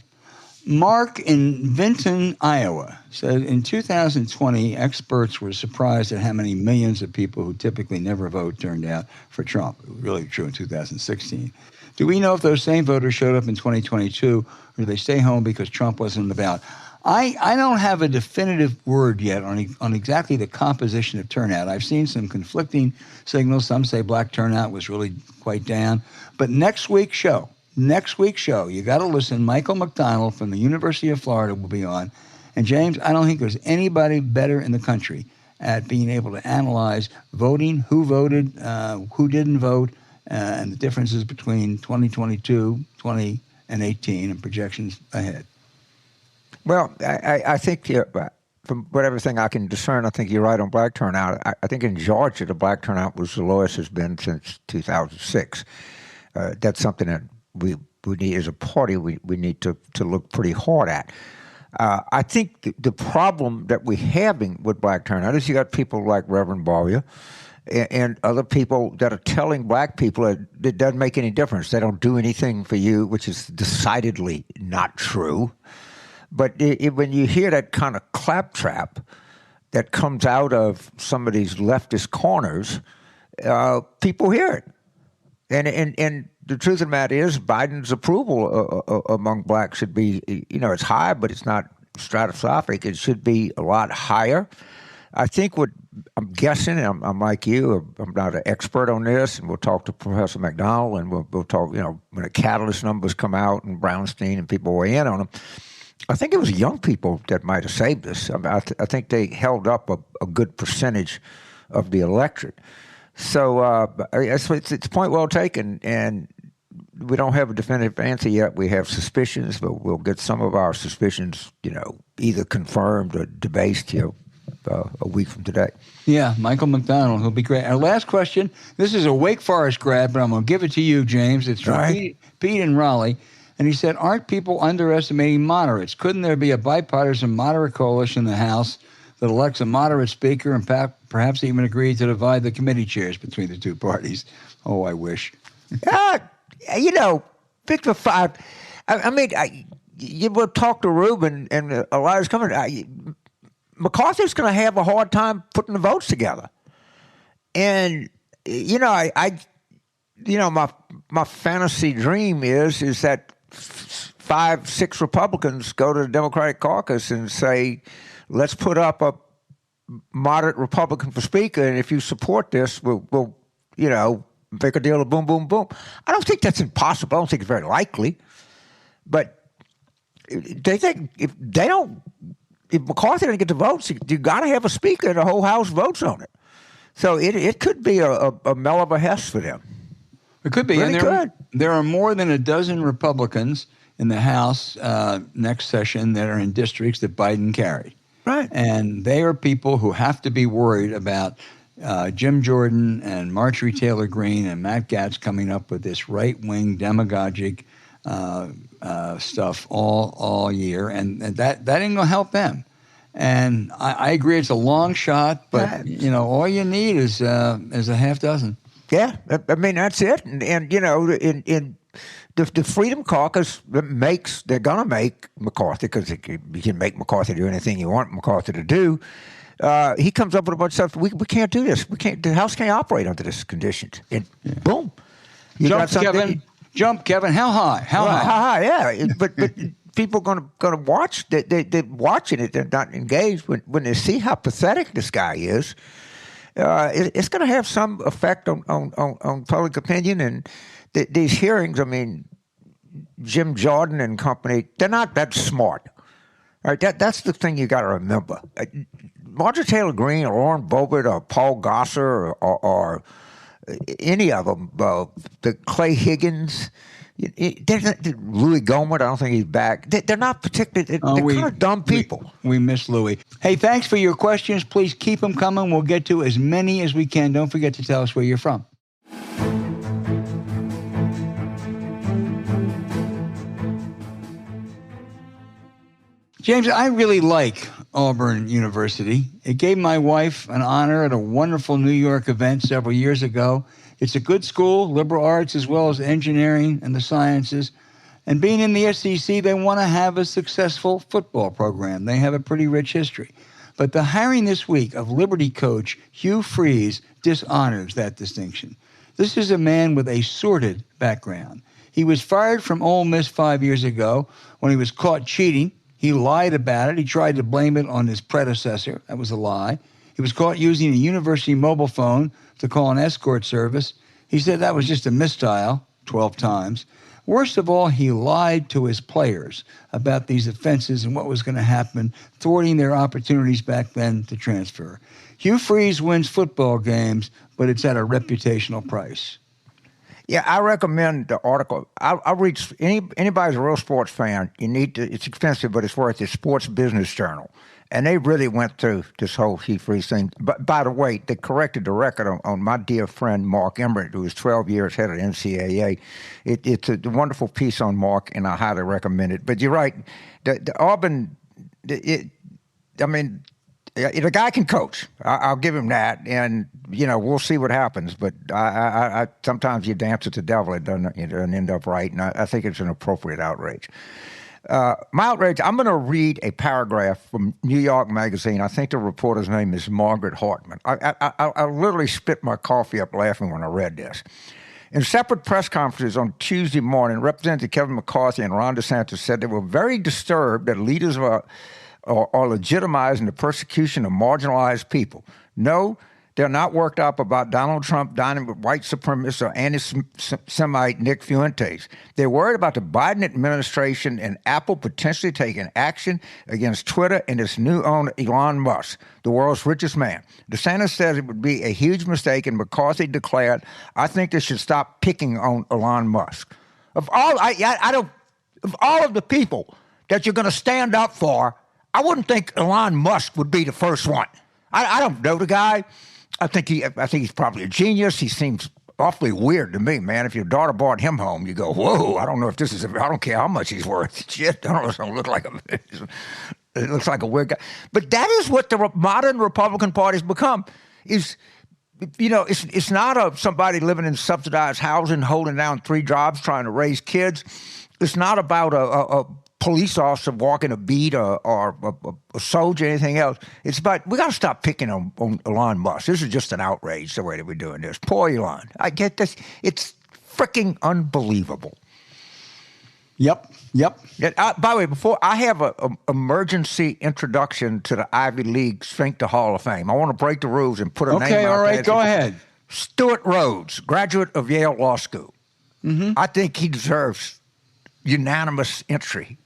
Mark in Vinton, Iowa, said in 2020, experts were surprised at how many millions of people who typically never vote turned out for Trump. It was really true in 2016. Do we know if those same voters showed up in 2022, or do they stay home because Trump wasn't on the ballot? I don't have a definitive word yet on exactly the composition of turnout. I've seen some conflicting signals. Some say black turnout was really quite down. But next week's show, you got to listen. Michael McDonald from the University of Florida will be on. And James, I don't think there's anybody better in the country at being able to analyze voting, who voted, who didn't vote, and the differences between 2022, 20, and 18, and projections ahead. Well, I think from everything I can discern, I think you're right on black turnout. I think in Georgia, the black turnout was the lowest it's been since 2006. That's something that we need, as a party, we need to look pretty hard at. I think the problem that we're having with black turnout is you got people like Reverend Boria and other people that are telling black people that it doesn't make any difference. They don't do anything for you, which is decidedly not true. But when you hear that kind of claptrap that comes out of some of these leftist corners, people hear it. And the truth of the matter is Biden's approval among blacks should be, it's high, but it's not stratospheric. It should be a lot higher. I think what I'm guessing, and I'm like you, I'm not an expert on this, and we'll talk to Professor McDonald, and we'll talk, when the Catalyst numbers come out and Brownstein and people weigh in on them. I think it was young people that might have saved us. I think they held up a good percentage of the electorate. So it's a point well taken, and we don't have a definitive answer yet. We have suspicions, but we'll get some of our suspicions, either confirmed or debased here a week from today. Yeah, Michael McDonald, he'll be great. Our last question, this is a Wake Forest grad, but I'm going to give it to you, James. It's from Pete in Raleigh. And he said, aren't people underestimating moderates? Couldn't there be a bipartisan moderate coalition in the House that elects a moderate speaker and perhaps even agree to divide the committee chairs between the two parties? Oh, I wish. 5-5. You will talk to Ruben and Elias coming. McCarthy's going to have a hard time putting the votes together. And, my fantasy dream is that 5-6 Republicans go to the Democratic caucus and say, let's put up a moderate Republican for Speaker, and if you support this, we'll make a deal of boom, boom, boom. I don't think that's impossible. I don't think it's very likely. But they think if McCarthy doesn't get the votes, you got to have a Speaker, and the whole House votes on it. So it could be a Mel of a Hess for them. It could be. Really and there are more than a dozen Republicans in the House next session that are in districts that Biden carried. Right. And they are people who have to be worried about Jim Jordan and Marjorie Taylor Greene and Matt Gaetz coming up with this right-wing demagogic stuff all year. And that ain't going to help them. And I agree it's a long shot, but, all you need is a half dozen. Yeah, I mean, that's it. And in the Freedom Caucus they're going to make McCarthy, because you can make McCarthy do anything you want McCarthy to do. He comes up with a bunch of stuff. We can't do this. The House can't operate under this conditions. And boom. Jump, Kevin. How high? How high? Yeah. But people are going to watch. They're watching it. They're not engaged. When they see how pathetic this guy is, it's going to have some effect on public opinion. And these hearings, I mean, Jim Jordan and company, they're not that smart. All right, that's the thing you got to remember. Marjorie Taylor Greene or Lauren Boebert or Paul Gosar or any of them, the Clay Higgins, Louis Gohmert, I don't think he's back. They're not particularly, they're kind of dumb people. We miss Louis. Hey, thanks for your questions. Please keep them coming. We'll get to as many as we can. Don't forget to tell us where you're from. James, I really like Auburn University. It gave my wife an honor at a wonderful New York event several years ago. It's a good school, liberal arts as well as engineering and the sciences. And being in the SEC, they want to have a successful football program. They have a pretty rich history. But the hiring this week of Liberty coach Hugh Freeze dishonors that distinction. This is a man with a sordid background. He was fired from Ole Miss 5 years ago when he was caught cheating. He lied about it. He tried to blame it on his predecessor. That was a lie. He was caught using a university mobile phone to call an escort service. He said that was just a misdial 12 times. Worst of all, he lied to his players about these offenses and what was going to happen, thwarting their opportunities back then to transfer. Hugh Freeze wins football games, but it's at a reputational price. Yeah, I recommend the article. I'll read anybody's a real sports fan. You need to. It's expensive, but it's worth it. Sports Business Journal, and they really went through this whole Hugh Freeze thing. But by the way, they corrected the record on my dear friend Mark Emmert, who was 12 years head of the NCAA. It's a wonderful piece on Mark, and I highly recommend it. But you're right, the Auburn. I mean, the guy can coach. I'll give him that, and we'll see what happens. But I sometimes you dance with the devil; it doesn't end up right. And I think it's an appropriate outrage. My outrage. I'm going to read a paragraph from New York Magazine. I think the reporter's name is Margaret Hartman. I literally spit my coffee up laughing when I read this. In separate press conferences on Tuesday morning, Representative Kevin McCarthy and Ron DeSantis said they were very disturbed that leaders are legitimizing the persecution of marginalized people. No, they're not worked up about Donald Trump dining with white supremacist or anti-Semite Nick Fuentes. They're worried about the Biden administration and Apple potentially taking action against Twitter and its new owner, Elon Musk, the world's richest man. DeSantis says it would be a huge mistake, and McCarthy declared, "I think they should stop picking on Elon Musk." Of all of the people that you're going to stand up for, I wouldn't think Elon Musk would be the first one. I don't know the guy. I think he's probably a genius. He seems awfully weird to me, man. If your daughter brought him home, you go, whoa, I don't know if this is, I don't care how much he's worth. Shit, I don't look like it looks like a weird guy. But that is what the modern Republican Party's become. It's not somebody living in subsidized housing, holding down 3 jobs, trying to raise kids. It's not about a police officer walking a beat or a soldier, anything else. It's about, we got to stop picking on Elon Musk. This is just an outrage, the way that we're doing this. Poor Elon. I get this. It's freaking unbelievable. Yep. Yeah, by the way, before I have a emergency introduction to the Ivy League Sphincter Hall of Fame. I want to break the rules and put a name out there. Okay, all right, go ahead. Stuart Rhodes, graduate of Yale Law School. Mm-hmm. I think he deserves unanimous entry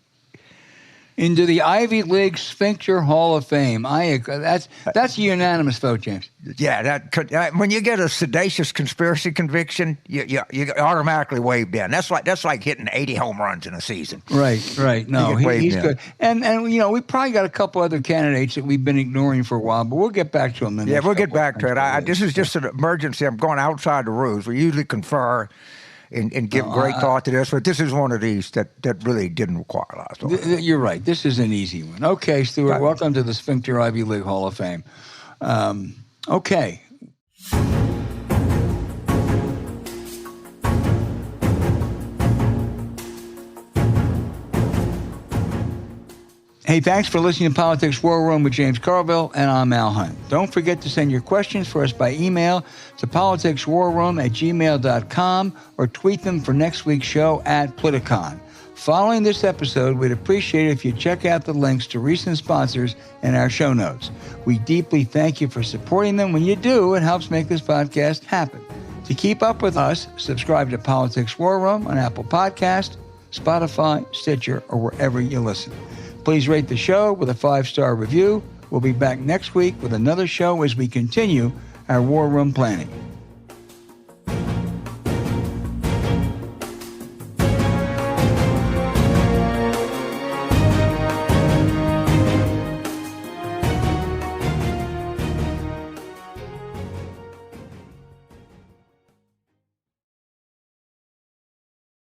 into the Ivy League Sphincter Hall of Fame. That's a unanimous vote, James. Yeah, when you get a sedacious conspiracy conviction, you automatically waved in. That's like hitting 80 home runs in a season. Right. No, he's good. And we probably got a couple other candidates that we've been ignoring for a while, but we'll get back to them. We'll get back to it. This is just an emergency. I'm going outside the rules. We usually confer and give great thought to this, but this is one of these that really didn't require a lot of thought. You're right. This is an easy one. Okay, Stuart, welcome to the Sphincter Ivy League Hall of Fame. Okay. Hey, thanks for listening to Politics War Room with James Carville, and I'm Al Hunt. Don't forget to send your questions for us by email to politicswarroom@gmail.com or tweet them for next week's show at Politicon. Following this episode, we'd appreciate it if you check out the links to recent sponsors in our show notes. We deeply thank you for supporting them. When you do, it helps make this podcast happen. To keep up with us, subscribe to Politics War Room on Apple Podcasts, Spotify, Stitcher, or wherever you listen. Please rate the show with a 5-star review. We'll be back next week with another show as we continue our War Room planning.